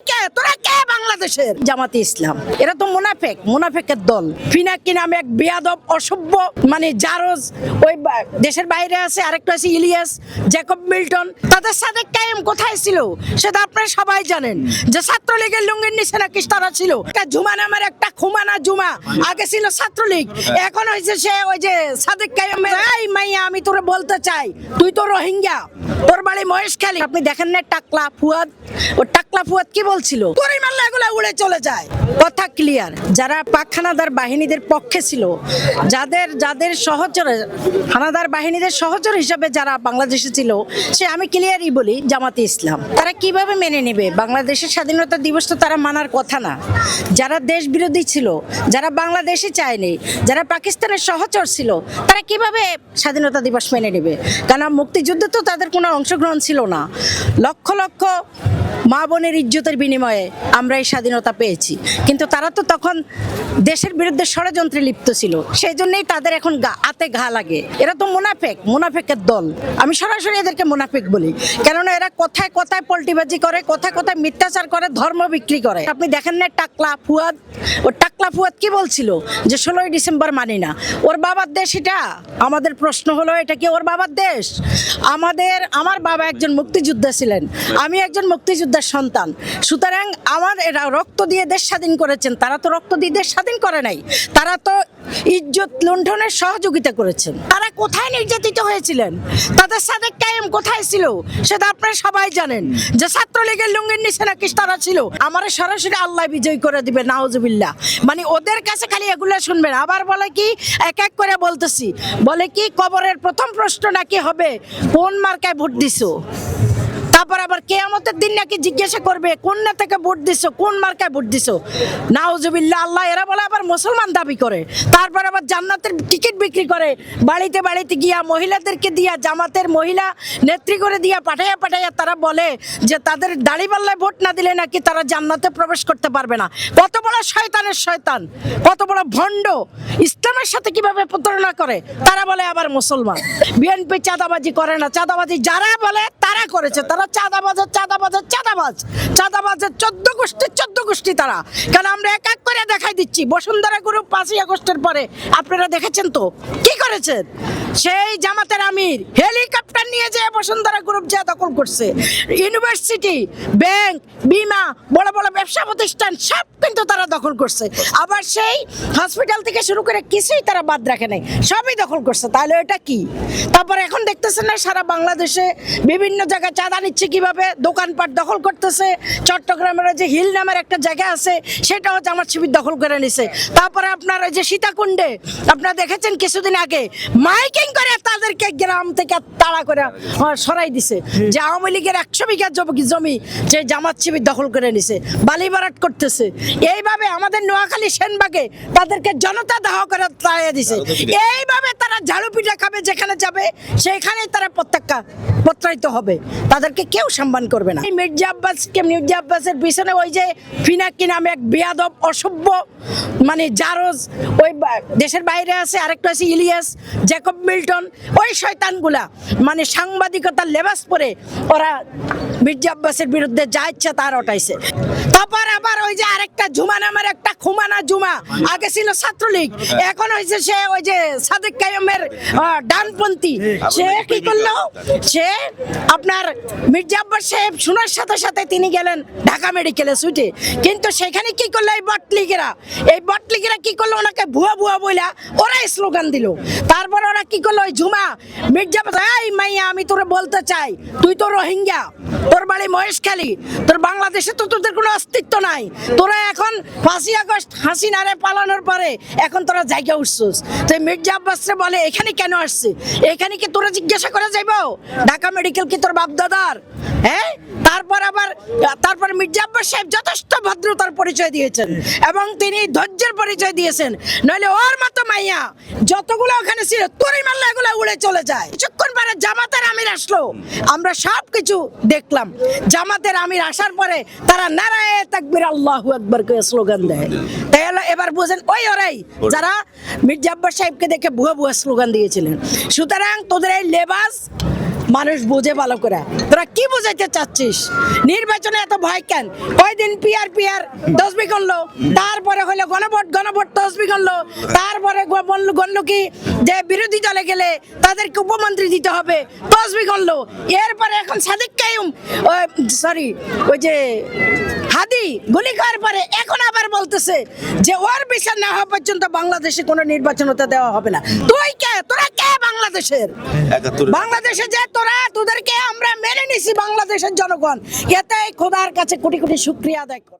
তোরা কে বাংলাদেশের জামাতে ইসলাম? এরা তো মুনাফেকের দল। পিনাকি নামে এক বেয়াদব অসভ্য জারজ ওই দেশের বাইরে আছে, আরেকটা আছে ইলিয়াস জ্যাকব মিল্টন। তাদের সাথে কায়েম কোথায় ছিল সেটা আপনারা সবাই জানেন, যে ছাত্রলীগের লুঙ্গির নিচে নাকি তারা ছিল। জুমা নামের একটা খুমানা জুমা আগে ছিল ছাত্রলীগ, এখন হয়েছে সে ওই যে সাদেক কায়েমের। এই মাইয়া, আমি তোরে বলতে চাই, তুই তো রোহিঙ্গা, তোর বাড়ি মহেশখালী। আপনি দেখেন না টাকলা ফুয়াদ, ও টাকলা ফুয়াদ কি বলছিল? তোর মারলে এগুলো উড়ে চলে যায়। কথা ক্লিয়ার। যারা পাক হানাদার বাহিনীদের পক্ষে ছিল, যাদের সহচর হানাদার বাহিনীদের সহচর হিসেবে যারা বাংলাদেশে ছিল, সে আমি ক্লিয়ারই বলি জামাতে ইসলাম। তারা কিভাবে মেনে নেবে বাংলাদেশের স্বাধীনতা দিবস? তো তারা মানার কথা না। যারা দেশ বিরোধী ছিল, যারা বাংলাদেশে চায়নি, যারা পাকিস্তানের সহচর ছিল, তারা কিভাবে স্বাধীনতা দিবস মেনে নেবে? কারণ মুক্তিযুদ্ধে তো তাদের কোনো অংশগ্রহণ ছিল না। লক্ষ লক্ষ মা বোনের ইজ্জতের বিনিময়ে আমরা এই স্বাধীনতা পেয়েছি, কিন্তু তারা তো তখন দেশের বিরুদ্ধে ষড়যন্ত্রে লিপ্ত ছিল। সেই জন্যই তাদের এখন হাতে ঘা লাগে। এরা তো মুনাফেকের দল। আমি সরাসরি এদেরকে মুনাফেক বলি, কেননা এরা কথায় কথায় পল্টিবাজি করে, কথায় কথায় মিথ্যাচার করে, ধর্ম বিক্রি করে। আপনি দেখেন না টাকলা ফুয়াদ, ও টাকলা ফুয়াদ কি বলছিল? যে 16ই ডিসেম্বর মানি না। ওর বাবার দেশ এটা? আমাদের প্রশ্ন হলো, এটা কি ওর বাবার দেশ? আমার বাবা একজন মুক্তিযোদ্ধা ছিলেন, আমি একজন মুক্তিযোদ্ধার সন্তান। সুতরাং এরা রক্ত দিয়ে দেশ স্বাধীন করেছেন। তারা তো রক্ত দিয়ে দেশ স্বাধীন করে নাই, তারা তো ইজ্জত লুণ্ঠনের সহযোগিতা করেছেন। তারা কোথায় নির্যাতিত হয়েছিলেন? তাদের সাথে কায়েম কোথায় ছিল সেটা আপনারা সবাই জানেন, যে ছাত্রলীগের লুঙ্গির নিচে নাকি তারা ছিল। আমার সরাসরি আল্লাহ বিজয় করে দিবে, নাউজুবিল্লাহ। ওদের কাছে খালি এগুলো শুনবেন। আবার বলে কি, এক এক করে বলতেছি, বলে কি কবরের প্রথম প্রশ্ন নাকি হবে কোন মার্কায় ভোট দিছো। তারপর আবার কিয়ামতের দিন নাকি জিজ্ঞাসা করবে কোন নেতাকে ভোট দিছো, কোন মার্কায় ভোট দিছো। নাউজুবিল্লাহ। আল্লাহ এরা বলে আবার মুসলমান দাবি করে, তারপর আবার জান্নাতের টিকিট বিক্রি করে, বাড়িতে বাড়িতে গিয়া মহিলাদেরকে দিয়া, জামাতের মহিলা নেত্রী করে দিয়া পাঠাইয়া তারা বলে যে তাদের দাড়িপাল্লায় ভোট না দিলে নাকি তারা জান্নাতে প্রবেশ করতে পারবে না। কত বড় শয়তানের শয়তান, কত বড় ভণ্ড! ইসলামের সাথে কিভাবে প্রতারণা করে। তারা বলে আবার মুসলমান। বিএনপি চাঁদাবাজি করে না, চাঁদাবাজি যারা বলে তারা করেছে। তারা চাঁদাবাজের 14 গোষ্ঠী তারা। কারণ আমরা এক এক করে দেখাই দিচ্ছি। বসুন্ধরা গ্রুপ 5ই আগস্টের পরে আপনারা দেখেছেন তো কি করেছেন? সেই জামাতের আমির হেলিকপ্টার নিয়ে যে বসুন্ধরা গ্রুপ যা দখল করছে, ইউনিভার্সিটি, ব্যাংক, বিমা, বড় বড় ব্যবসা প্রতিষ্ঠান সব কিন্তু তারা দখল করছে। আবার সেই হসপিটাল থেকে শুরু করে কিছুই তারা বাদ রাখে নাই, সবই দখল করছে। তাহলে এটা কি? তারপরে এখন দেখতেছেন না সারা বাংলাদেশে বিভিন্ন জায়গায় চাঁদা নিচ্ছে, কিভাবে দোকানপাট দখল করতেছে। চট্টগ্রামের যে হিল নামের একটা জায়গা আছে, সেটাও জামাত শিবির দখল করে নিছে। তারপরে আপনার ওই যে সীতাকুণ্ডে আপনারা দেখেছেন কিছুদিন আগে মাইকিং করে তাদেরকে গ্রাম থেকে তাড়া করে সরাই দিছে, যে আওয়ামী লীগের 100 বিঘা জমি যে জামাত শিবির দখল করে নিছে, বালি বারাট করতেছে। এইভাবে আমাদের নোয়াখালী সেনবাগে তাদেরকে জনতা দাহ করে তাড়িয়ে দিছে। এইভাবে তারা ঝাড়ু পিঠা খাবে, যেখানে যাবে সেখানেই তারা প্রত্যায়িত হবে। তাদেরকে কেউ সম্মান করবে না। মির্জা আব্বাসের পিছনে ওই যে পিনাকি নামে এক বেয়াদব অসভ্য জারজ ওই দেশের বাইরে আছে, আরেকটা আছে ইলিয়াস জ্যাকব মিল্টন। ওই শয়তানগুলা সাংবাদিকতার লেবাস পরে ওরা মির্জা আব্বাসের বিরুদ্ধে যা ইচ্ছা তার ওঠাইছে। তারপর আবার ওই যে আরেকটা জুমা নামের একটা খুমানা জুমা আগে ছিল ছাত্রলীগ, এখন হয়েছে সে ওই যে সাদেক কায়েমের ডানপন্থী। সে কি করলো? সে আপনার মির্জা আব্বাস সাহেব শোনার সাথে সাথে তিনি গেলেন ঢাকা মেডিকেলে ছুটে, কিন্তু সেখানে কি করলো এই বটলিগেরা কি করলো? ওনাকে ভুয়া বইলা ওরাই স্লোগান দিল। তারপর ওরা কি করলো? ওই জুমা মির্জা আব্বাস, এই মাইয়া, আমি তোরে বলতে চাই, তুই তো রোহিঙ্গা, তোর বাড়ি মহেশখালী, তোর বাংলাদেশে তো তোদের কোনো অস্তিত্ব নাই। তোরা এখন 5ই আগস্ট হাসিনারে পালানোর পরে এখন তোরা জায়গা উঠছিস। তো মির্জা আব্বাসরে বলে এখানে কেন আসছে? এখানে কি তোরা জিজ্ঞাসা করা যাইব? ঢাকা মেডিকেল কি তোর বাপদাদার? হ্যাঁ। তারপর মির্জা আব্বাস সাহেব যথেষ্ট ভদ্রতার পরিচয় দিয়েছেন এবং তিনি ধৈর্যের পরিচয় দিয়েছেন। নইলে ওর মতো মাইয়া যতগুলো ওখানে ছিল তোরই মারলে এগুলো উড়ে চলে যায়। কিছুক্ষণ পরে জামাতের আমির আসলো, আমরা সব কিছু দেখলাম। জামাতের আমির আসার পরে তারা নারায়ে তাকবীর আল্লাহু আকবার করে স্লোগান দেয়। তাই এবার বুঝেন ওরাই যারা মির্জা আব্বাস সাহেবকে দেখে ভুয়া স্লোগান দিয়েছিলেন। সুতরাং তোদের এই লেবাস মানুষ বুঝে ভালো করে। তোরা কি বোঝাইতে চাচ্ছিস? নির্বাচনে এত ভয় কেন? কয়দিন পিআর তসবি করলো, তারপরে হলো গণভোট তসবি করলো, তারপরে বললো কি যে বিরোধী দলে গেলে তাদেরকে উপমন্ত্রী দিতে হবে, তসবি করলো। এরপরে এখন সাদিক কাইয়ুম সরি ওই যে হাদি গুলি খাওয়ার পরে এখন আবার বলতেছে যে ওর বিচার না হওয়া পর্যন্ত বাংলাদেশে কোনো নির্বাচন হতে দেওয়া হবে না। তুই কে? তোরা কে বাংলাদেশের? বাংলাদেশে যে তোদেরকে আমরা মেনে নিছি বাংলাদেশের জনগণ, এতে খোদার কাছে কোটি কোটি শুকরিয়া আদায় কর।